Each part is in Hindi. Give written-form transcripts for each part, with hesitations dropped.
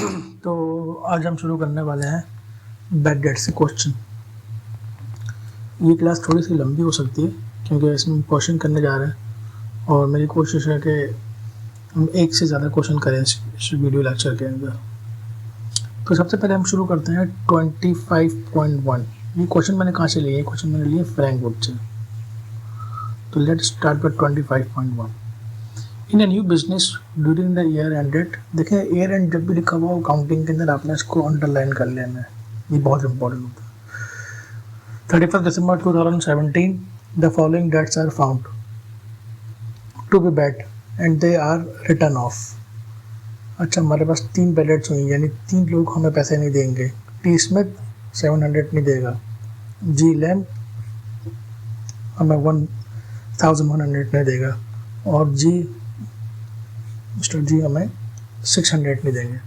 तो आज हम शुरू करने वाले हैं बैड डेट से क्वेश्चन। ये क्लास थोड़ी सी लंबी हो सकती है क्योंकि इसमें क्वेश्चन करने जा रहे हैं और मेरी कोशिश है कि हम एक से ज़्यादा क्वेश्चन करें इस वीडियो लेक्चर के अंदर। तो सबसे पहले हम शुरू करते हैं 25.1। ये क्वेश्चन मैंने कहाँ से लिया? ये क्वेश्चन मैंने लिया फ्रैंकफर्ट से। तो let start with 25.1। In a new business during the year ended. देखें, ईयर एंड जब भी लिखा हुआ हो काउंटिंग के अंदर आपने इसको अंडरलाइन कर लेना है, ये बहुत इंपॉर्टेंट होता है। 31 December 2017, the following debts are found to be bad and they are written off। अच्छा, हमारे पास 3 बैड डेट्स हुई, यानी 3 लोग हमें पैसे नहीं देंगे। टी स्मिथ 700 नहीं देगा, जी लैम हमें 1100 नहीं देगा और मिस्टर जी हमें 600 नहीं देंगे।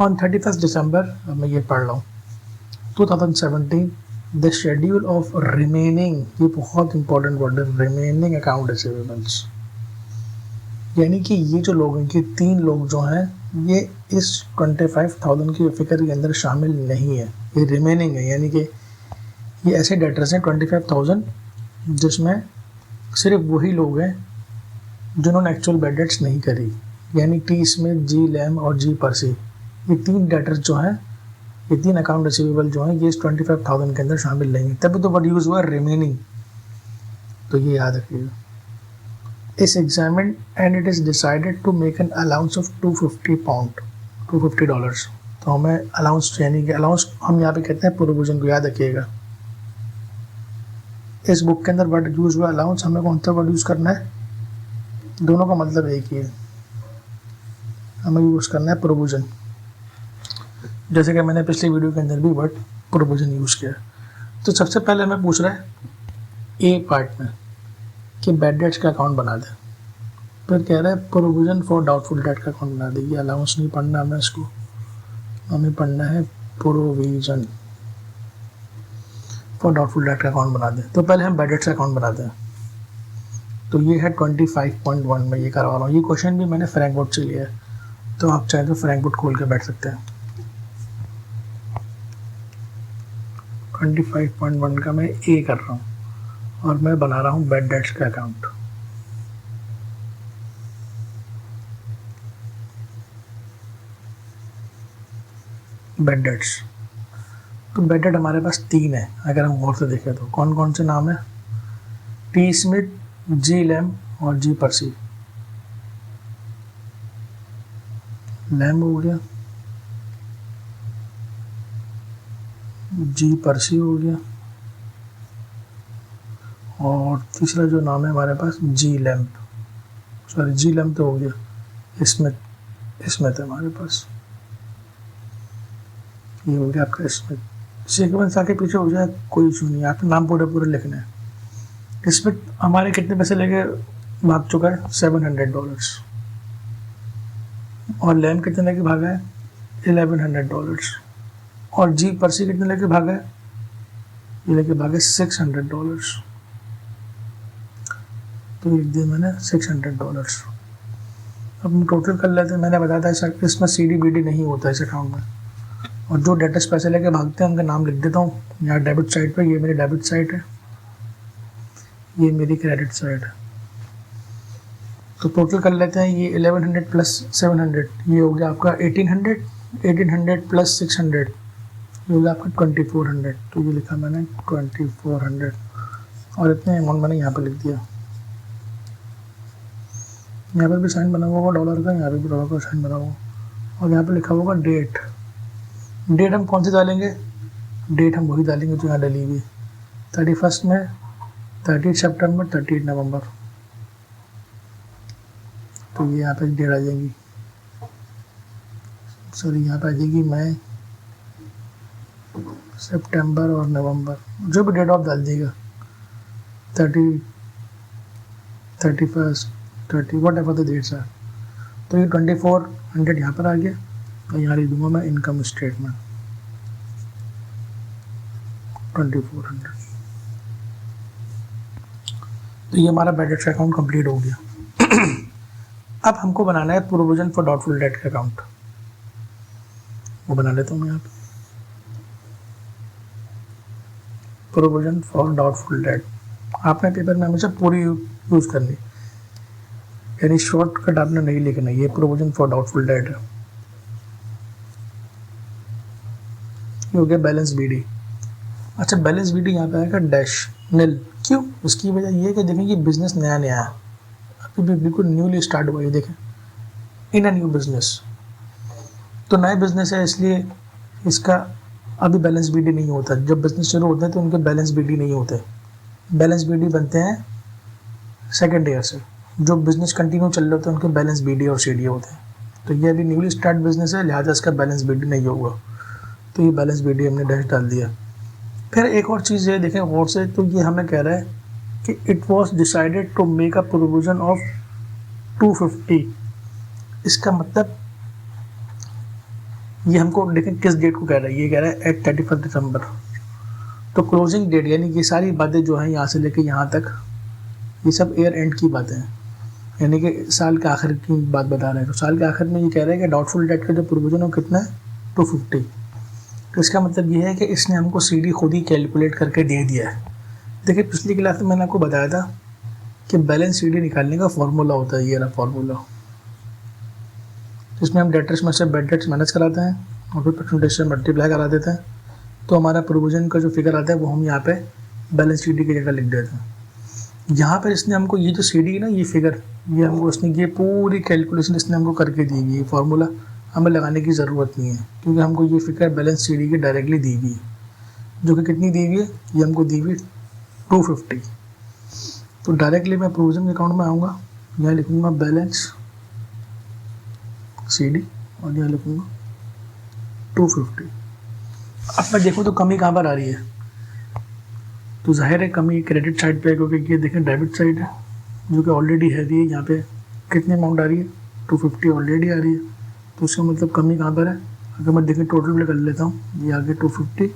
ऑन 31 December, अब मैं ये पढ़ रहा हूँ, 2017, द शेड्यूल ऑफ रिमेनिंग, ये बहुत इंपॉर्टेंट वर्ड है, रिमेनिंग अकाउंट रिसीवेबल्स, यानी कि ये जो लोग हैं, कि 3 लोग जो हैं, ये इस 25,000 की फिगर के अंदर शामिल नहीं है। ये रिमेनिंग है, यानी कि ये ऐसे डेटर्स हैं 25,000 जिसमें सिर्फ वही लोग हैं जिन्होंने एक्चुअल बैड डेट्स नहीं करी, यानी टी स्मिथ, जी लैम और जी पर्सी। ये 3 डेटर्स जो हैं, ये 3 अकाउंट रिसीवेबल जो हैं, ये इस 25,000 के अंदर शामिल नहीं है, तभी तो वर्ड यूज हुआ रिमेनिंग। तो ये याद रखिएगा। इस examine and it is decided to make an allowance of $250। तो हमें अलाउंस, यानी कि अलाउंस हम यहाँ पे कहते हैं प्रोविजन को, याद रखिएगा। इस बुक के अंदर वर्ड यूज हुआ अलाउंस, हमें कौन सा वर्ड यूज़ करना है? दोनों का मतलब एक ही है, हमें यूज़ करना है प्रोविजन। जैसे कि मैंने पिछली वीडियो के अंदर भी वर्ड प्रोविजन यूज़ किया। तो सबसे पहले हमें पूछ रहा है ए पार्ट में कि बैड डेट्स का अकाउंट बना दे, फिर कह रहा है प्रोविजन फॉर डाउटफुल डेट का अकाउंट बना दे। ये अलाउंस नहीं पढ़ना हमें, इसको हमें पढ़ना है प्रोविजन फॉर डाउटफुल डेट का अकाउंट बना दे। तो पहले हम बैड डेट्स का अकाउंट बनाते हैं। तो ये है 25.1 में ये करवा रहा हूँ। ये क्वेश्चन भी मैंने फ्रैंकफर्ट से लिया है, तो आप चाहे तो फ्रैंकफर्ट खोल के बैठ सकते हैं। 25.1 का मैं ए कर रहा हूँ और मैं बना रहा हूँ बैड डेट्स का अकाउंट। बैड डेट्स, तो बैड डेट हमारे पास 3 है, अगर हम गौर से देखें तो। कौन कौन से नाम है? टी स्मिथ, जी लैम और जी पर्सी। लैम हो गया, जी पर्सी हो गया, और तीसरा जो नाम है हमारे पास जी लैम्प, सॉरी जी लैम्प तो हो गया, स्मिथ है हमारे पास, ये हो गया आपका स्मिथ। सीक्वेंस आके पीछे हो जाए कोई इशू नहीं, आपके नाम पूरे लिखने हैं। स्मिथ हमारे कितने पैसे लेके भाग चुका है? $700। और लैम्प कितने लेके भागा है? $1100। और जी पर्सी कितने लेके भागा है? ये लेके भागे $600। तो लिख दिया मैंने $600। अब हम टोटल कर लेते हैं। मैंने बताया था इसमें CD-BD नहीं होता इस अकाउंट में, और जो डेटर्स पैसे लेके भागते हैं उनका नाम लिख देता हूँ यहाँ डेबिट साइड पे। ये मेरी डेबिट साइड है, ये मेरी क्रेडिट साइड है। तो टोटल कर लेते हैं। ये 1100 प्लस 700, ये हो गया आपका 1800, 1800 प्लस 600, ये हो गया आपका 2400। तो ये लिखा मैंने 2400, और इतने अमाउंट मैंने यहाँ पर लिख दिया। यहाँ पर भी साइन बना हुआ होगा डॉलर का, यहाँ पर भी डॉलर का साइन बना हुआ, और यहाँ पर लिखा होगा डेट। डेट हम कौन सी डालेंगे? डेट हम वही डालेंगे जो यहाँ डली हुई, 31 में, 30 सितंबर, 30 नवंबर। तो ये यहाँ पे डेट आ जाएगी, सॉरी यहाँ पे आ जाएगी मई, सितंबर और नवंबर, जो भी डेट ऑफ डाल दीजिएगा, 30, 31, 30, वट एवर द डेट्स है। तो ये 2400 यहाँ पर आ गया, और यहाँ लिख दूंगा मैं इनकम स्टेटमेंट 2400। तो ये हमारा बैड डेट्स का अकाउंट कंप्लीट हो गया। अब हमको बनाना है प्रोविजन फॉर डाउटफुल डेट का अकाउंट। वो बना लेता हूँ मैं यहाँ पे। प्रोविजन फॉर डाउटफुल डेट आपने पेपर में हमेशा पूरी यूज़ करनी, यानी शॉर्टकट आपने नहीं लिखना। ये प्रोविजन फॉर डाउटफुल डेट है। ये हो गया बैलेंस बीडी। अच्छा, बैलेंस बीडी यहाँ पे आएगा डैश नील। क्यों? उसकी वजह ये है कि देखें ये बिजनेस नया नया है, अभी भी बिल्कुल न्यूली स्टार्ट हुआ है। देखें, इन अ न्यू बिजनेस, तो नया बिजनेस है इसलिए इसका अभी बैलेंस बीडी नहीं होता। जब बिजनेस शुरू होता है तो उनके बैलेंस बीडी नहीं होते। बैलेंस बीडी बनते हैं सेकेंड ईयर से। जो बिजनेस कंटिन्यू चल रहे होते हैं उनके बैलेंस बीडी और सीडी होते हैं। तो ये अभी न्यूली स्टार्ट बिजनेस है, लिहाजा इसका बैलेंस बीडी नहीं होगा, तो ये बैलेंस बीडी हमने डैश डाल दिया। फिर एक और चीज़ है, देखें और से, तो ये हमें कह रहा है कि it was decided to make a provision of 250। इसका मतलब ये हमको देखें किस डेट को कह रहा है। ये कह रहा है एट 31 दिसंबर। तो क्लोजिंग डेट यानी ये सारी बातें जो हैं यहाँ से लेके यहाँ तक, ये सब ईयर एंड की बातें हैं, यानी कि साल के आखिर की बात बता रहे हैं। तो साल के आखिर में ये कह रहे हैं कि डाउटफुल डेट का जो प्रोविजन है कितना है, 250। तो इसका मतलब ये है कि इसने हमको सीडी खुद ही कैलकुलेट करके दे दिया है। देखिए, पिछली क्लास में मैंने आपको बताया था कि बैलेंस सीडी निकालने का फॉर्मूला होता है, ये रहा फॉर्मूला। इसमें हम डेटर्स में से बेड डेट्स माइनस कराते हैं और फिर परसेंटेज से मल्टीप्लाई करा देते हैं, तो हमारा प्रोविजन का जो फिगर आता है वो हम यहाँ पे बैलेंस सीडी की जगह लिख देते हैं। यहाँ पर इसने हमको ये जो सीडी है ना, ये फिगर, ये हमको इसने ये पूरी कैलकुलेशन इसने हमको करके दी हुई है। फार्मूला हमें लगाने की ज़रूरत नहीं है क्योंकि हमको ये फिगर बैलेंस सीडी की डायरेक्टली दी हुई है, जो कि कितनी दी हुई है, ये हमको दी हुई 250। तो डायरेक्टली मैं प्रोविजन के अकाउंट में आऊँगा, यहाँ लिखूँगा बैलेंस सीडी और यहाँ लिखूँगा 250। अब मैं देखूँ तो कमी कहाँ पर आ रही है, तो जाहिर है कमी क्रेडिट साइड पे है, क्योंकि ये देखें डेबिट साइड है जो कि ऑलरेडी हैवी है। यहाँ पे कितनी अमाउंट आ रही है, 250 ऑलरेडी आ रही है। तो उसका मतलब कमी कहाँ पर है, अगर मैं देखें टोटल में कर लेता हूँ, ये आ गया 250,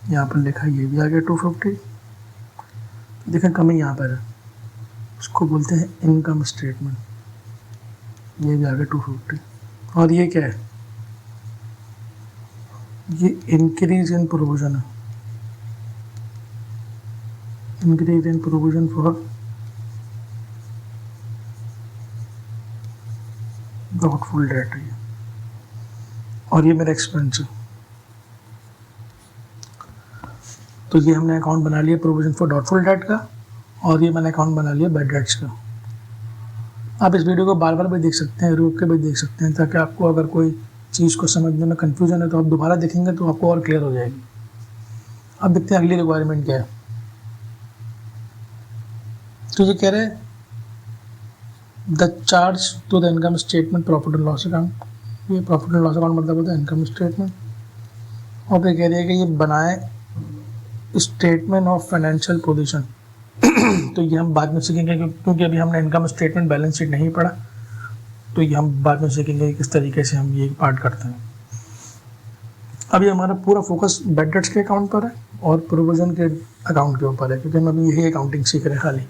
यहाँ पर लिखा ये भी आ गया 250। देखें कमी यहाँ पर है, उसको बोलते हैं इनकम स्टेटमेंट, ये भी आ गया 250। और ये क्या है, ये इंक्रीज इन प्रोविजन है, increase in provision for doubtful date है, और ये मेरा एक्सपेंस है। तो ये हमने अकाउंट बना लिया प्रोविजन फॉर डाउटफुल डेट का, और ये मैंने अकाउंट बना लिया बैड डेट्स का। आप इस वीडियो को बार बार भी देख सकते हैं, रोक के भी देख सकते हैं, ताकि आपको अगर कोई चीज़ को समझने में कन्फ्यूजन है तो आप दोबारा देखेंगे तो आपको और क्लियर हो जाएगी। अब देखते हैं अगली रिक्वायरमेंट क्या है। तो ये कह रहे हैं the charge to the income statement profit and loss account. ये प्रॉफिट एंड लॉस अकाउंट मतलब होता है इनकम स्टेटमेंट। और फिर कह रही है कि ये बनाए स्टेटमेंट ऑफ फाइनेंशियल पोजीशन। तो ये हम बाद में सीखेंगे, क्योंकि अभी हमने इनकम स्टेटमेंट बैलेंस शीट नहीं पढ़ा, तो ये हम बाद में सीखेंगे किस तरीके से हम ये पार्ट करते हैं। अभी हमारा पूरा फोकस बैड डेट्स के अकाउंट पर है और प्रोविजन के अकाउंट के ऊपर है, क्योंकि हम अभी यही अकाउंटिंग सीख रहे हैं खाली।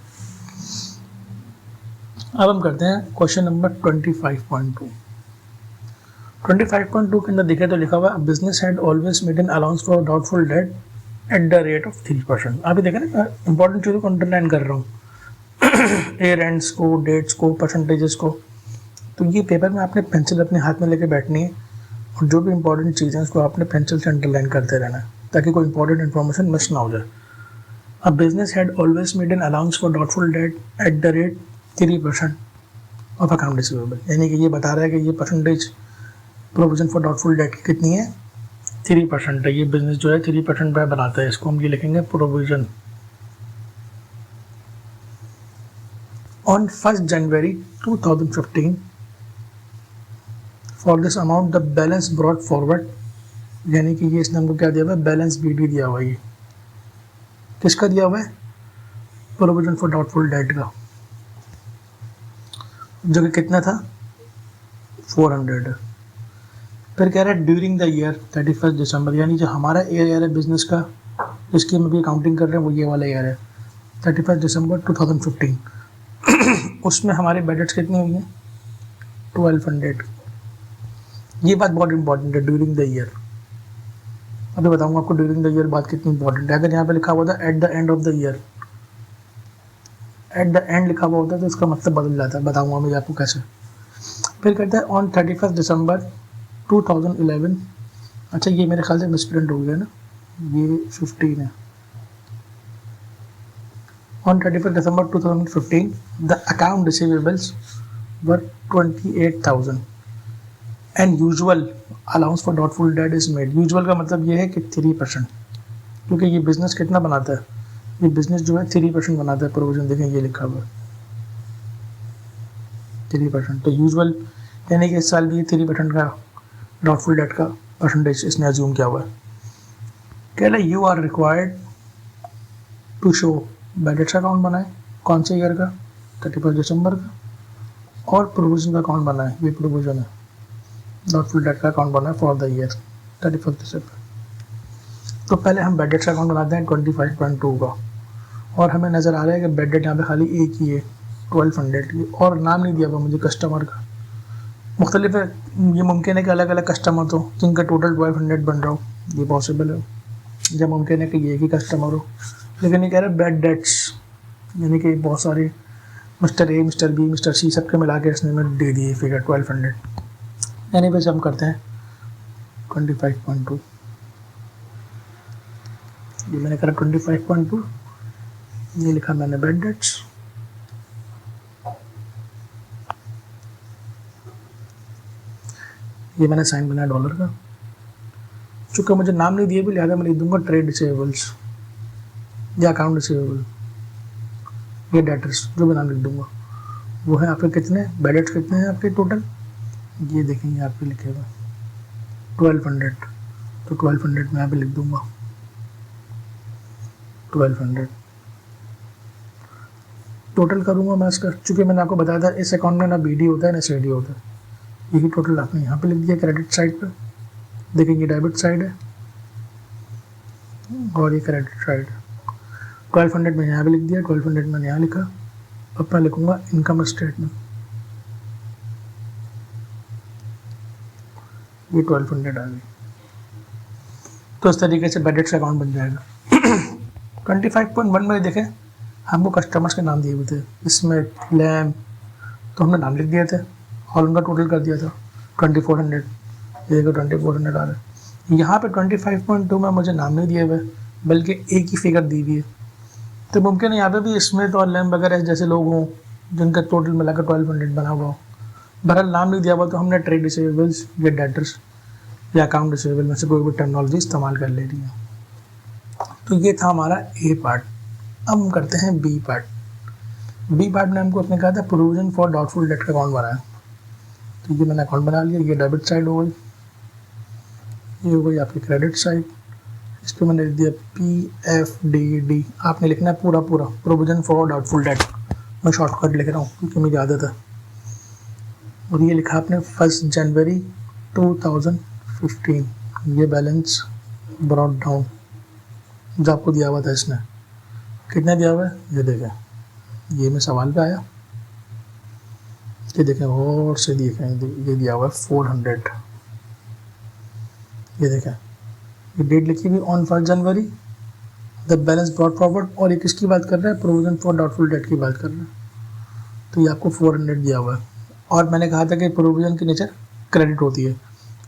अब हम करते हैं क्वेश्चन नंबर 25.2। 25.2 के अंदर देखें तो लिखा हुआ business had always made an allowance for doubtful date at the rate of 3%। अभी देखें ना, इंपॉर्टेंट चीज़ों को अंडरलाइन कर रहा हूँ, ईयर एंड्स को, डेट्स को, परसेंटेजेस को। तो ये पेपर में आपने पेंसिल अपने हाथ में लेके बैठनी है और जो भी इंपॉर्टेंट चीज़ें हैं उसको आपने पेंसिल से अंडरलाइन करते रहना है, ताकि कोई इंपॉर्टेंट इन्फॉर्मेशन मिस ना हो जाए। अब business had always made an allowance for doubtful date at the rate 3% of account receivable, यानी कि ये बता रहा है कि ये percentage provision for doubtful date की कितनी है, 3% है। ये बिजनेस जो है 3% पे बनाता है, इसको हम ये लिखेंगे provision. On 1 January 2015 for this amount the balance brought forward, यानी कि ये इसने हमको क्या दिया हुआ है, बैलेंस बीडी दिया हुआ है। ये किसका दिया हुआ है, प्रोविजन फॉर डाउटफुल डेट का, जो कि कितना था, 400। फिर कह रहा है ड्यूरिंग द ईयर 31 दिसंबर, यानी जो हमारा ईयर है बिजनेस का, जिसकी हम अभी अकाउंटिंग कर रहे हैं, वो ये वाला ईयर है 31 दिसंबर 2015। उसमें हमारे बजट्स कितनी हुई हैं, 1200। ये बात बहुत इंपॉर्टेंट है, ड्यूरिंग द ईयर। अभी बताऊंगा आपको ड्यूरिंग द ईयर बात कितनी इंपॉर्टेंट है। अगर यहाँ पे लिखा हुआ था at the end of the year, at the end लिखा हुआ होता है तो इसका मतलब बदल जाता है। बताऊंगा मैं आपको कैसे। फिर कहता है ऑन 31 दिसंबर 2011। अच्छा ये मेरे ख्याल से मिसप्रिंट हो गया ना, ये 15 है। On 31 December 2015 the account receivables were 28,000 and usual allowance for doubtful debt is made. Usual का मतलब ये है कि 3%, क्योंकि ये बिजनेस कितना बनाता है, ये बिजनेस जो है 3% बनाता है प्रोविजन। देखें ये लिखा हुआ है 3%, तो यूजुअल यानी कि इस साल भी 3% का डॉटफुल डेट का परसेंटेज इसने अज्यूम किया हुआ है। कह रहा है you are required to show bad debts account बनाए, कौन से ईयर का, 31 दिसंबर का, और प्रोविजन का अकाउंट बना है, ये प्रोविजन है, डॉटफुल डेट का अकाउंट बना है फॉर द ईयर 31 दिसंबर। तो पहले हम बैड डेट्स अकाउंट बनाते हैं 25.2 का, और हमें नज़र आ रहा है कि बैड डेट यहाँ पे खाली एक ही है 1200 की, और नाम नहीं दिया हुआ मुझे कस्टमर का। मुख्तलिफ है, ये मुमकिन है कि अलग अलग कस्टमर हो जिनका टोटल 1200 बन रहा हो, ये पॉसिबल है। जब मुमकिन है कि ये एक ही कस्टमर हो, लेकिन ये कह रहे हैं बैड डेट्स, यानी कि बहुत सारे mister A, mister B, mister C सबके मिला के इसने में दे दिए फिगर 1200। यानी वैसे हम करते हैं 25.2, ये मैंने करा 25.2, ये लिखा मैंने बैड डेट्स। ये मैंने साइन बनाया डॉलर का। चूँकि मुझे नाम नहीं दिए भी, लिहाजा मैं लिख दूंगा ट्रेड रिसीवेबल्स या अकाउंट रिसीवेबल, ये डेटर्स जो भी नाम लिख दूंगा। वो है आपके कितने बैड डेट्स कितने हैं आपके टोटल, ये देखेंगे यहाँ पे लिखे हुए 1200, तो 1200 मैं यहाँ पे लिख दूंगा 1200 टोटल करूँगा मैं इसका। चूँकि मैंने आपको बताया था इस अकाउंट में ना BD होता है ना CD होता है, यही टोटल आपने यहाँ पे लिख दिया क्रेडिट साइड पे। देखेंगे डेबिट साइड है और ये क्रेडिट साइड है। 1200 मैंने यहाँ पे लिख दिया, 1200 मैंने यहाँ लिखा। अब मैं लिखूँगा इनकम स्टेटमेंट, ये 1200 आ गई। तो इस तरीके से बैड डेट्स अकाउंट बन जाएगा। 25.1 में देखें हमको कस्टमर्स के नाम दिए हुए थे, इसमें लैम, तो हमने नाम लिख दिए थे और उनका टोटल कर दिया था 2400, ये देखो 2400 आ रहा है। यहाँ पे 25.2 में मुझे नाम नहीं दिए हुए बल्कि एक ही फिगर दी हुई है, तो मुमकिन है यहाँ पे भी स्मिथ और लैम वगैरह जैसे लोग हों जिनका टोटल मिलाकर 1200 बना हुआ हो। बहरहाल नाम नहीं दिया हुआ तो हमने ट्रेड रिसीवेबल्स या डेटर्स या अकाउंट रिसीवेबल में से कोई भी टर्मिनोलॉजी इस्तेमाल कर ले रही है। तो ये था हमारा ए पार्ट। अब हम करते हैं बी पार्ट। बी पार्ट में हमको अपने कहा था प्रोविजन फॉर डाउटफुल डेट का अकाउंट बनाया, तो ये मैंने अकाउंट बना लिया। ये डेबिट साइड हो गई, ये हो गई आपकी क्रेडिट साइड। इस पर मैंने लिख दिया PFDD, आपने लिखना है पूरा पूरा प्रोविजन फॉर डाउटफुल डेट। मैं शॉर्टकट लिख रहा हूँ क्योंकि मुझे आदत है। और ये लिखा आपने 1 जनवरी 2015, ये बैलेंस ब्रॉट डाउन जो आपको दिया हुआ था इसने, कितना दिया हुआ है ये देखें, ये में सवाल पे आया, ये देखें और से देखें, ये दिया हुआ है 400, ये देखें ये डेट लिखी हुई on 1 January, the balance brought forward, और ये किसकी बात कर रहा है, प्रोविजन फॉर डाउटफुल डेट की बात कर रहा है। तो ये आपको 400 दिया हुआ है, और मैंने कहा था कि प्रोविजन की नेचर क्रेडिट होती है,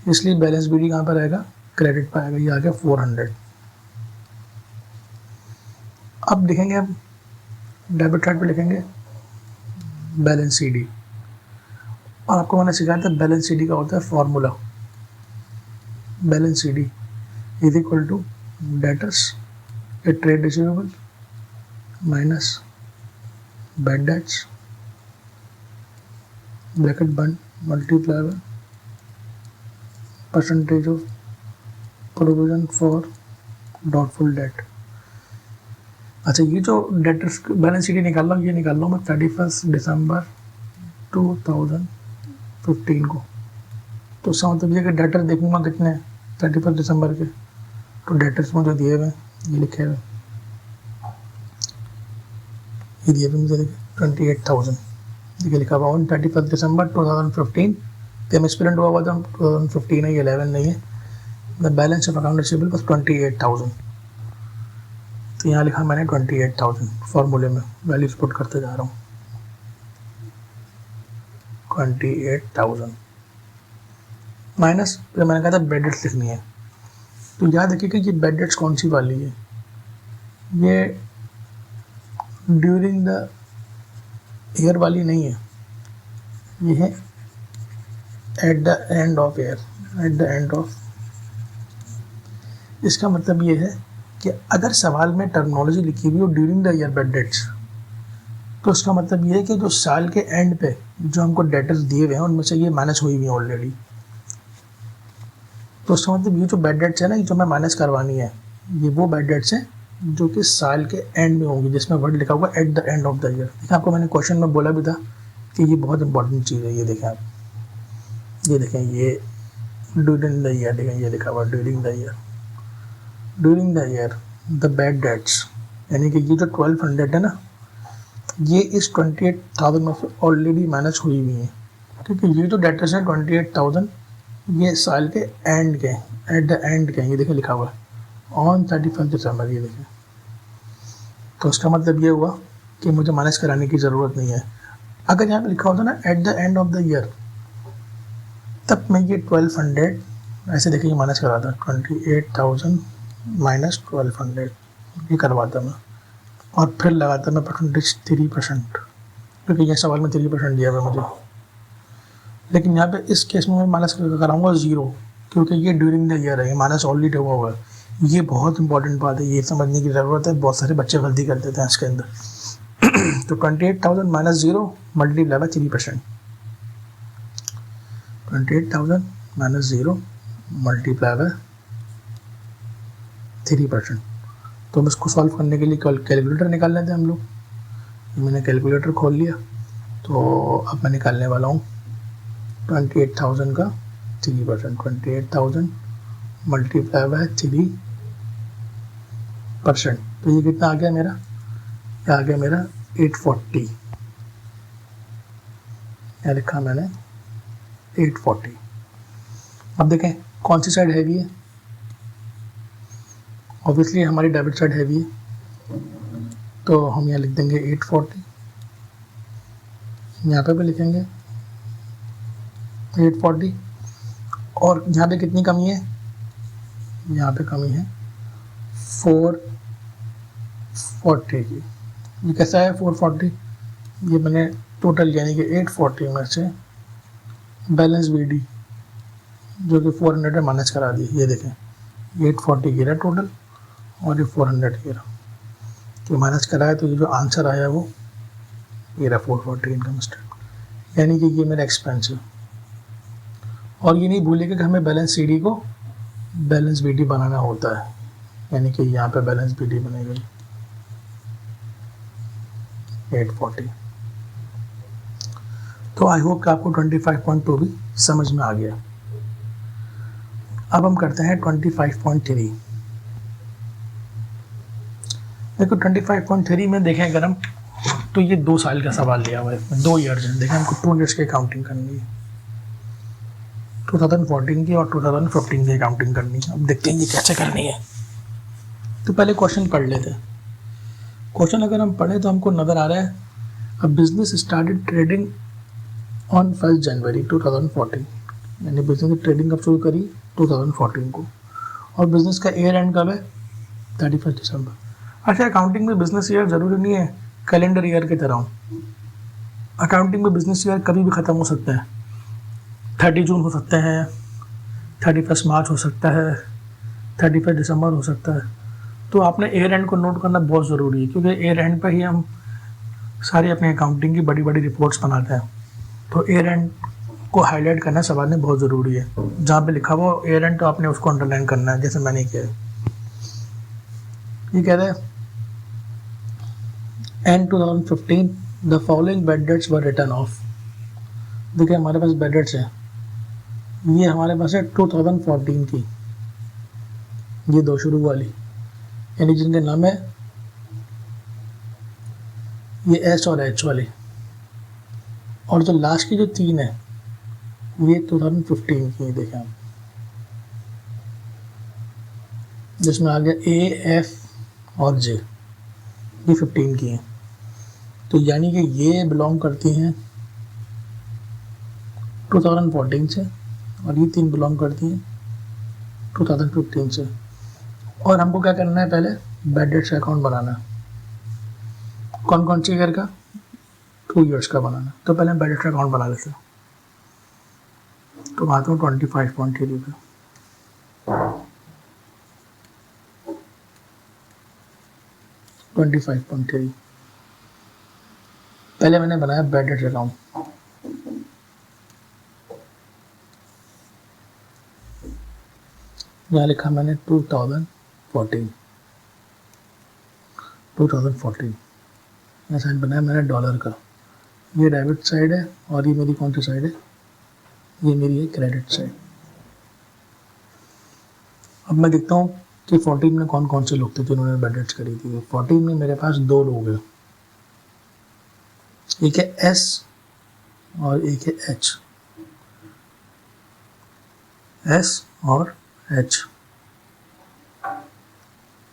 इसलिए बैलेंस BD कहाँ पर आएगा, क्रेडिट पर आएगा। ये आ गया 400। अब लिखेंगे हम डेबिट साइड पे लिखेंगे बैलेंस CD, और आपको मैंने सिखाया था बैलेंस CD का होता है formula, balance CD is equal to debtors a trade receivable minus bad debts bracket बंद multiply by percentage of provision for doubtful debt. अच्छा ये जो डेटर्स बैलेंस CD निकाल रहा हूँ, ये निकाल रहा हूँ मैं 31 दिसंबर 2015 को। तो उसका मतलब ये कि डेटर देखूंगा कितने 31 दिसंबर के, तो डेटर्स मुझे दिए हुए ये लिखे हुए, ये दिए हुए मुझे देखिए 28,000, देखिए लिखा हुआ 31 दिसंबर 2015 तो एक्सपेरिमेंट हुआ था 2015 है, 11 नहीं है। The balance of account receivable बस 28,000। तो यहाँ लिखा मैंने 28,000 फॉर्मूले में वैल्यूज पुट करते जा रहा हूँ। 28,000 माइनस, फिर मैंने कहा था बेड डेट्स लिखनी है। तो याद रखिए कि ये बेड डेट्स कौन सी वाली है, ये ड्यूरिंग द ईयर वाली नहीं है, ये है at the end of year, at the end of. इसका मतलब ये है कि अगर सवाल में टर्मिनोलॉजी लिखी हुई हो during the year bad debts, तो उसका मतलब ये है कि जो साल के एंड पे जो हमको डेटर्स दिए हुए हैं उनमें से ये माइनस हुई हुई है ऑलरेडी। तो उसका मतलब ये जो बेड डेट्स है ना, जो मैं माइनस करवानी है, ये वो बेड डेट्स हैं जो कि साल के एंड में होंगी, जिसमें वर्ड लिखा हुआ at the end of the year. देखिए आपको मैंने क्वेश्चन में बोला भी था कि ये बहुत इंपॉर्टेंट चीज़ है। ये देखें आप, ये देखें, ये ड्यूरिंग द ईयर, देखें ये लिखा हुआ during the year, during the year the bad debts, यानी कि ये जो 1200 है ना, ये इस 28,000 में से ऑलरेडी माइनस हुई हुई है, क्योंकि ये जो डेटर्स हैं 28,000 ये साल के एंड के, एट द एंड के, ये देखें लिखा हुआ ऑन 31 दिसंबर, ये देखें। तो उसका मतलब ये हुआ कि मुझे माइनस कराने की ज़रूरत नहीं है। अगर यहाँ पे लिखा होता ना at the end of the year, तब मैं ये 1200 ऐसे देखिए माइनस कराता, 28,000 माइनस 1200 ये करवाता मैं, और फिर लगाता मैं 3%, क्योंकि ये सवाल में 3% दिया हुआ मुझे। लेकिन यहाँ पे इस केस में मैं माइनस कराऊंगा 0, क्योंकि ये ड्यूरिंग द ईयर है, ये माइनस ऑलरेडी हुआ है। ये बहुत इंपॉर्टेंट बात है, ये समझने की ज़रूरत है, बहुत सारे बच्चे गलती कर देते हैं इसके अंदर। तो 28,000 minus 0 multiply by 3%, 28,000 minus 0 multiply by 3%। तो हम इसको सॉल्व करने के लिए कैलकुलेटर निकाल लेते हैं हम लोग। मैंने कैलकुलेटर खोल लिया, तो अब मैं निकालने वाला हूँ 28,000 का 3%, 28,000 मल्टीप्लाई बाय 3%। तो ये कितना आ गया मेरा, ये आ गया मेरा 840, यहाँ लिखा मैंने 840। अब देखें कौन सी साइड हैवी है, ऑब्वियसली हमारी डेबिट साइड हैवी है, तो हम यहाँ लिख देंगे 840, यहाँ पे भी लिखेंगे 840, और यहाँ पे कितनी कमी है, यहाँ पे कमी है 440 की। ये कैसा है 440, ये मैंने टोटल यानी कि 840 में से बैलेंस BD जो कि 400 माइनस करा दी। ये देखें 840 गिरा टोटल और ये 400 गिरा, तो माइनस कराया, तो ये जो आंसर आया वो ये रहा 440 इनकम स्टेटमेंट, यानी कि ये मेरा एक्सपेंस है। और ये नहीं भूलिएगा कि हमें बैलेंस CD को बैलेंस BD बनाना होता है, यानी कि यहाँ पे बैलेंस BD बनेगी 840। तो आई होप कि आपको 25.2 भी समझ में आ गया। अब हम करते हैं 25.3। देखो 25.3 में देखें अगर हम, तो ये 2 साल का सवाल लिया हुआ है, 2 ईयर्स है। देखें हमको 2 ईयर्स की अकाउंटिंग करनी है, 2014 की और 2015 की अकाउंटिंग करनी है। अब देखते हैं ये कैसे करनी है। तो पहले क्वेश्चन पढ़ लेते हैं। क्वेश्चन अगर हम पढ़े तो हमको नज़र आ रहा है, a business started trading on 1 जनवरी 2014, यानी बिजनेस की ट्रेडिंग कब शुरू करी 2014 को, और बिजनेस का ईयर एंड कब है 31 दिसंबर। अच्छा, अकाउंटिंग में बिजनेस ईयर ज़रूरी नहीं है कैलेंडर ईयर की तरह हो। अकाउंटिंग में बिजनेस ईयर कभी भी ख़त्म हो सकता है, 30 जून हो सकता है, 31 मार्च हो सकता है, 31 दिसंबर हो सकता है। तो आपने ईयर एंड को नोट करना बहुत ज़रूरी है, क्योंकि ईयर एंड पर ही हम सारी अपनी अकाउंटिंग की बड़ी बड़ी रिपोर्ट्स बनाते हैं। तो ईयर एंड को हाईलाइट करना सवाल में बहुत ज़रूरी है। जहाँ पे लिखा हुआ ईयर एंड तो आपने उसको अंडरलाइन करना है, जैसे मैंने किया है। ये कह रहे हैं and 2015 the following bad debts were return of. देखिए हमारे पास बैड डेट्स है, ये हमारे पास है 2014 की, ये 2 शुरू वाली, यानी जिनके नाम है ये S और H वाली, और जो लास्ट की जो 3 है ये 2015 की देखें आप, जिसमें आ गया ए एफ और जे, ये 15 की हैं। तो यानी कि ये बिलोंग करती हैं 2014 से और ये 3 बिलोंग करती हैं 2015 से। और हमको क्या करना है, पहले बैड डेट्स का अकाउंट बनाना है। कौन कौन सी ईयर का? 2 ईयर्स का बनाना। तो पहले हम बैड डेट्स का अकाउंट बना लेते हैं। तो आता हूँ 25.3 पे। पहले मैंने बनाया बैड डेट्स अकाउंट। यहाँ लिखा मैंने 2014 यहाँ साइड बनाया मैंने डॉलर का। ये डेबिट साइड है और ये मेरी कौन सी साइड है? ये मेरी है क्रेडिट साइड। अब मैं देखता हूँ कि 14 में कौन कौन से लोग थे जिन्होंने बैड डेट्स करी थी। 14 में मेरे पास 2 लोग हैं, एक है एस और एक है एच। एस और एच।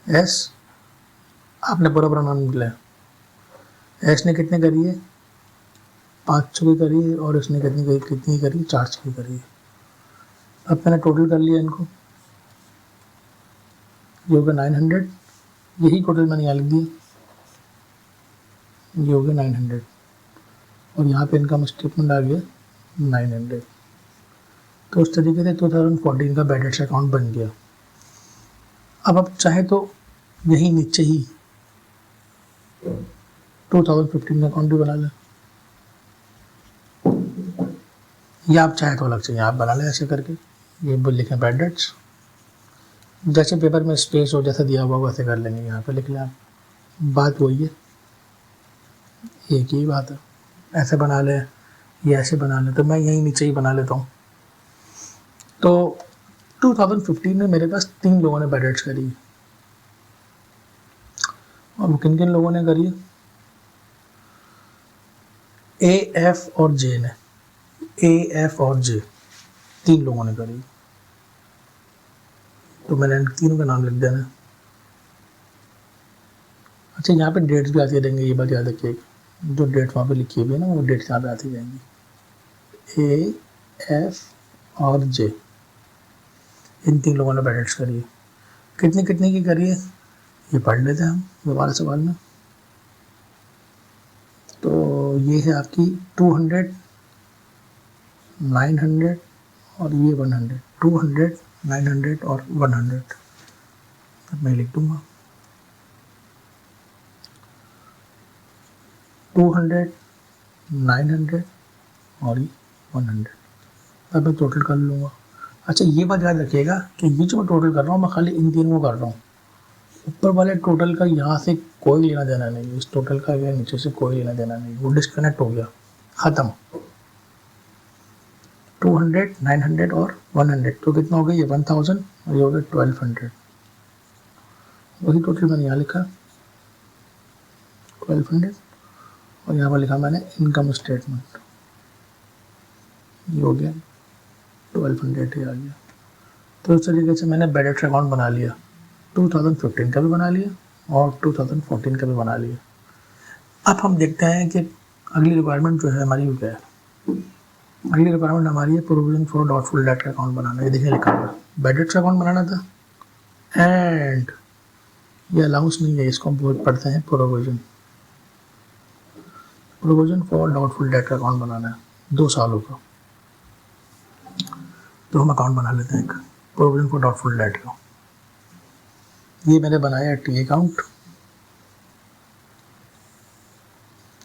एस आपने पूरा नाम निकला है। एस ने कितने करी है? 500 की करी है और इसने कितनी करी? 400 की करी है। अब मैंने टोटल कर लिया इनको, ये हो गया 900। यही टोटल मैंने यहाँ लिख दिया, ये हो गया 900 और यहाँ पे इनकम स्टेटमेंट आ गया 900। तो उस तरीके से 2014 का बैड डेट्स अकाउंट बन गया। अब आप चाहे तो यही नीचे ही 2015 का अकाउंट भी बना लें, या आप चाहे तो अलग से यहाँ बना लें ऐसे करके। ये बोल लिखें बैड डेट्स, जैसे पेपर में स्पेस हो जैसा दिया हुआ वैसे कर लेंगे। यहाँ पे लिख लें आप, बात वही है, एक ही बात है। ऐसे बना लें या ऐसे बना लें, तो मैं यहीं नीचे ही बना लेता हूँ। तो 2015 में मेरे पास 3 लोगों ने बैड डेट्स करी और वो किन किन लोगों ने करी है? ए एफ और जे ने। ए एफ और जे 3 लोगों ने करी। तो मैंने इन तीनों का नाम लिख देना। अच्छा, यहाँ पे डेट्स भी आती रहेंगी, ये बात याद रखिएगा। जो डेट वहाँ पे लिखी हुई है ना, वो डेट्स यहाँ पे आती जाएंगी। ए एफ और जे, इन 3 लोगों ने बैड डेट्स करी है। कितनी कितनी की करी है ये पढ़ लेते हैं हम दोबारा सवाल में। तो ये है आपकी 200, 900 और ये 100। 200, 900 और 100। अब मैं लिख दूंगा 200, 900 और ये 100। अब मैं टोटल कर लूँगा। अच्छा, ये बात याद रखिएगा कि ये जो मैं टोटल कर रहा हूँ, मैं खाली इन तीनों को कर रहा हूँ। ऊपर वाले टोटल का यहाँ से कोई लेना देना नहीं, इस टोटल का या नीचे से कोई लेना देना नहीं, वो डिस्कनेक्ट हो गया, ख़त्म। 200, 900 और 100, तो कितना हो गया? ये 1000 और ये हो गया 1200। वही टोटल मैंने यहाँ लिखा 1200 और यहाँ पर लिखा मैंने इनकम स्टेटमेंट, ये हो गया 1200 ही आ गया। तो इस तरीके से मैंने बैड डेट्स अकाउंट बना लिया। 2015 का भी बना लिया और 2014 का भी बना लिया। अब हम देखते हैं कि अगली रिक्वायरमेंट जो है हमारी वो क्या है। अगली रिक्वायरमेंट हमारी है प्रोविजन फॉर डाउटफुल डेट का अकाउंट बनाना। ये देखिए लिखा हुआ बैड डेट्स अकाउंट बनाना था एंड ये अलाउंस नहीं है, इसको हम बहुत पढ़ते हैं प्रोविजन फॉर डाउटफुल डेट का अकाउंट बनाना है 2 सालों का। तो हम अकाउंट बना लेते हैं एक प्रोविजन फॉर डाउटफुल डेट का। ये मैंने बनाया टी अकाउंट,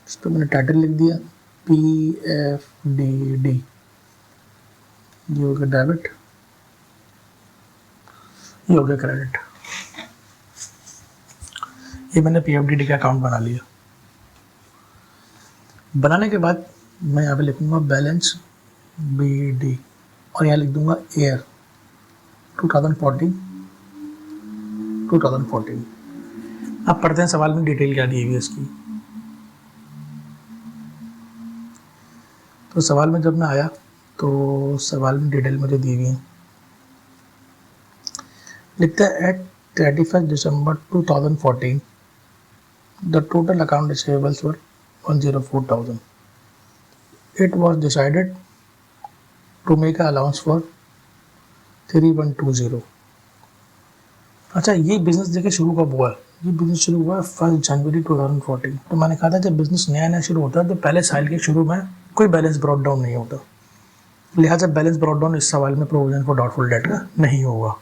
इस पर मैंने टाइटल लिख दिया PFDD, ये हो गया डेबिट, ये हो गया क्रेडिट। ये मैंने PFDD का अकाउंट बना लिया। बनाने के बाद मैं यहाँ पे लिखूंगा बैलेंस BD और यहाँ लिख दूंगा ईयर 2014। अब पढ़ते हैं सवाल में डिटेल क्या दी हुई है इसकी। तो सवाल में जब मैं आया तो सवाल में डिटेल मुझे दी हुई है। लिखता है at 31 December 2014 the total account receivables were 104,000. It was decided to make an allowance for 3120. अच्छा, ये बिजनेस देखिए शुरू कब हुआ है? ये बिजनेस शुरू हुआ है 1 जनवरी 2014। तो मैंने कहा था जब बिजनेस नया नया शुरू होता है तो पहले साल के शुरू में कोई बैलेंस ब्रॉट डाउन नहीं होता, लिहाजा बैलेंस ब्रॉट डाउन इस सवाल में प्रोविजन फॉर डाउटफुल डेट का नहीं होगा।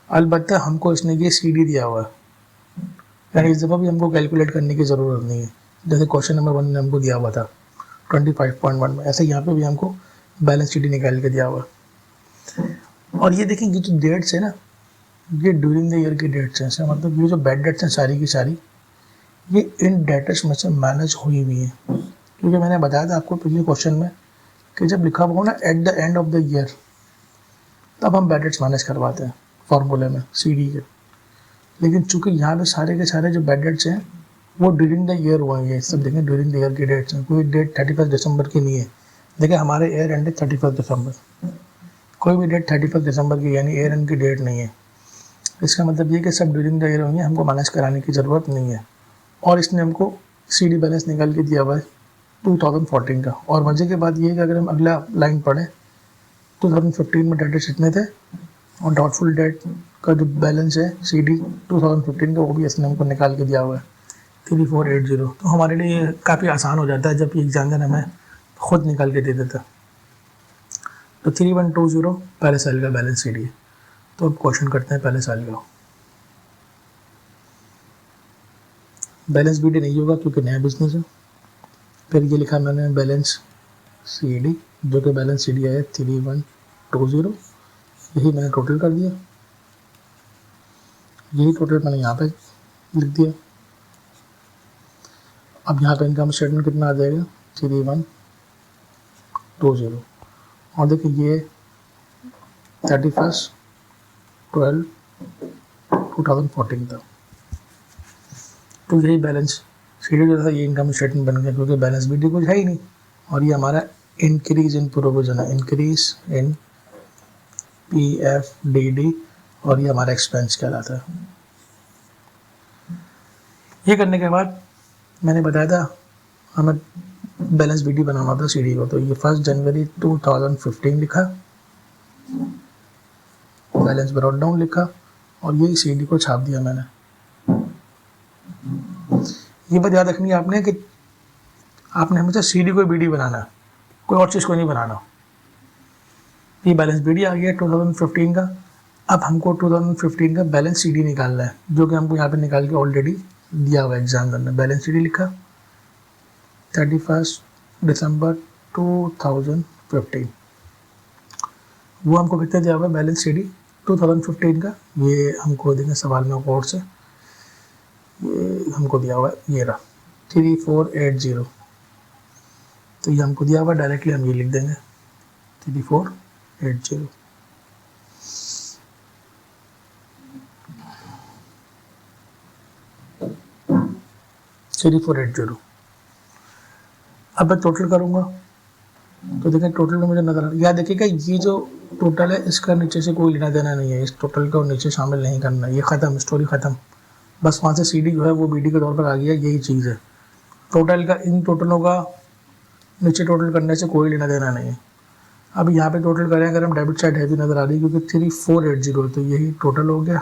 अलबत्ता हमको इसने ये CD दिया हुआ है, यानी इस दफ़ा भी हमको कैलकुलेट करने की ज़रूरत नहीं है। जैसे क्वेश्चन नंबर 1 में हमको दिया हुआ था 25.1 में, ऐसे यहाँ पे भी हमको बैलेंस CD निकाल के दिया हुआ है। और ये देखेंगे जो डेट्स है ना, ये ड्यूरिंग द ईयर की डेट्स हैं, मतलब ये जो बैड डेट्स हैं सारी की सारी ये इन डेटर्स में से मैनेज हुई हुई है। क्योंकि मैंने बताया था आपको पिछले क्वेश्चन में कि जब लिखा हुआ हो ना at the end of the year, तब हम बैड डेट्स मैनेज करवाते हैं फॉर्मूले में CD के। लेकिन चूंकि यहाँ पे सारे के सारे जो बैड डेट्स हैं वो ड्यूरिंग द ईयर हुए हैं, सब देखें ड्यूरिंग द ईयर की डेट्स हैं, कोई डेट 31 दिसंबर की नहीं है। देखिए हमारे ईयर एंड है 31 दिसंबर, कोई भी डेट 31 दिसंबर की यानी ईयर एंड की डेट नहीं है। इसका मतलब ये कि सब ड्यूरिंग द ईयर होंगे, हमको मैनेज कराने की ज़रूरत नहीं है। और इसने हमको CD बैलेंस निकाल के दिया हुआ है 2014 का। और मज़े की बात ये है कि अगर हम अगला लाइन पढ़ें 2015 में डेट्स इतने थे और डाउटफुल डेट का जो बैलेंस है CD 2015 का वो भी इसने हमको निकाल के दिया हुआ है 3480। तो हमारे लिए काफ़ी आसान हो जाता है जब एग्जामिनर हमें खुद निकाल के दे देता। तो 3120 पहले साल का बैलेंस CD है। तो अब क्वेश्चन करते हैं पहले साल का। बैलेंस BD नहीं होगा क्योंकि नया बिजनेस है। फिर ये लिखा मैंने बैलेंस CD, जो कि बैलेंस CD है 3120, यही मैंने टोटल कर दिया, यही टोटल मैंने यहाँ पे लिख दिया। अब यहाँ पे इनकम स्टेटमेंट कितना आ जाएगा 3120, और देखिए ये 31/12/2014 था। तो यही बैलेंस CD जो था ये इनकम स्टेटमेंट बन गया क्योंकि बैलेंस BD कुछ है ही नहीं। और ये हमारा इंक्रीज इन प्रोविजन है, इंक्रीज इन PFDD, और ये हमारा एक्सपेंस कहलाता है। ये करने के बाद मैंने बताया था हमें बैलेंस BD बनाना था CD को। तो ये 1 जनवरी 2015 लिखा, बैलेंस ब्रॉट डाउन लिखा, और ये CD को छाप दिया मैंने। ये बात याद रखनी है आपने कि आपने हमेशा CD को BD बनाना है, कोई और चीज़ को नहीं बनाना। ये बैलेंस BD आ गया 2015 का। अब हमको 2015 का बैलेंस CD निकालना है, जो कि हमको यहाँ पे निकाल के ऑलरेडी दिया हुआ है एग्जामिनर ने। बैलेंस CD लिखा 31 दिसंबर 2015, वो हमको कितना दिया हुआ है बैलेंस CD 2015 का। ये हमको देखें सवाल में कोड से ये हमको दिया हुआ है, ये रहा 3480। तो ये हमको दिया हुआ डायरेक्टली हम ये लिख देंगे 3480। अब मैं टोटल करूँगा तो देखें टोटल में मुझे नजर आ रहा है। याद देखिएगा ये जो टोटल है इसका नीचे से कोई लेना देना नहीं है, इस टोटल को नीचे शामिल नहीं करना, ये ख़त्म, स्टोरी ख़त्म। बस वहाँ से CD जो है वो BD के तौर पर आ गया, यही चीज़ है। टोटल का इन टोटलों का नीचे टोटल करने से कोई लेना देना नहीं है। अब यहाँ पे टोटल करें अगर हम डेबिट साइड हैवी नज़र आ रही है क्योंकि 3480, तो यही टोटल हो गया।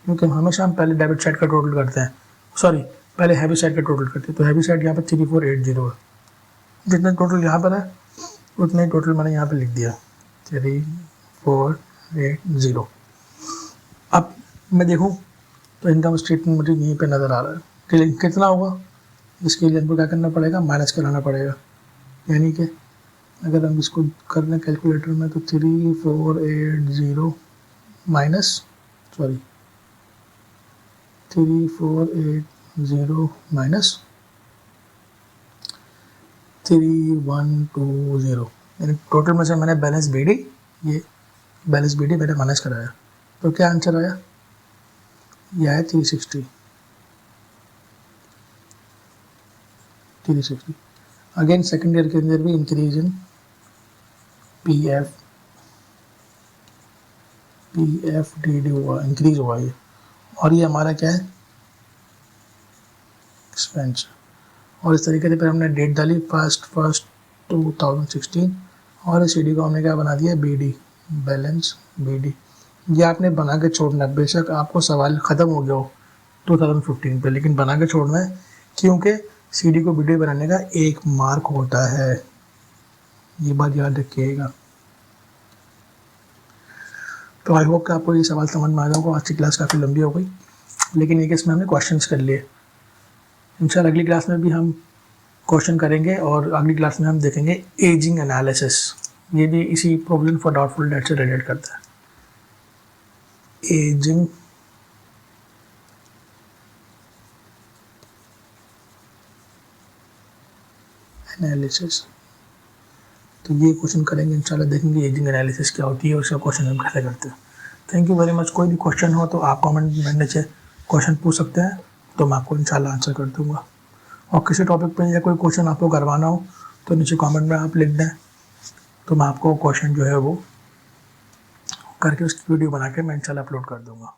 क्योंकि हमेशा हम पहले डेबिट साइड का टोटल करते हैं, सॉरी पहले हैवी साइड का टोटल करते हैं। तो हैवी साइड यहाँ पर 3480 है, जितना टोटल यहाँ पर है उतना ही टोटल मैंने यहाँ पे लिख दिया 3480। अब मैं देखूँ तो इनकम स्टेटमेंट मुझे यहीं पे नज़र आ रहा है कि कितना होगा। इसके लिए हमको क्या करना पड़ेगा, माइनस कराना पड़ेगा। यानी कि अगर हम इसको कर लें कैलकुलेटर में तो 3480 माइनस 3120, यानी टोटल में से मैंने बैलेंस BD, ये बैलेंस BD मैंने माइनस कराया। तो क्या आंसर आया, यह है 360। अगेन सेकेंड ईयर के अंदर भी increase in F D D हुआ, इंक्रीज हुआ ये। और ये हमारा क्या है, एक्सपेंस। और इस तरीके से फिर हमने डेट डाली 1 2016 और इस CD को हमने क्या बना दिया, BD, बैलेंस BD। ये आपने बना के छोड़ना है, बेशक आपको सवाल ख़त्म हो गया हो 2015 पे, लेकिन बना के छोड़ना है, क्योंकि CD को BD बनाने का 1 मार्क होता है, ये बात याद रखिएगा। तो आई होप कि आपको ये सवाल समझ में आ जाएगा। आज की क्लास काफ़ी लंबी हो गई, लेकिन एक इसमें हमने क्वेश्चंस कर लिए। इंशाल्लाह अगली क्लास में भी हम क्वेश्चन करेंगे और अगली क्लास में हम देखेंगे एजिंग एनालिसिस। ये भी इसी प्रॉब्लम फॉर डाउटफुल डेट से रिलेट करता है, एजिंग एनालिसिस। तो ये क्वेश्चन करेंगे इंशाल्लाह, देखेंगे एजिंग एनालिसिस क्या होती है और उसका क्वेश्चन हम कैसे करते हैं। Thank you very much. कोई भी क्वेश्चन हो तो आप कमेंट में नीचे क्वेश्चन पूछ सकते हैं, तो मैं आपको इंशाल्लाह आंसर कर दूंगा। और किसी टॉपिक पे या कोई क्वेश्चन आपको करवाना हो तो नीचे कमेंट में आप लिख दें, तो मैं आपको क्वेश्चन जो है वो करके उसकी वीडियो बना के मैं इंशाल्लाह अपलोड कर दूंगा।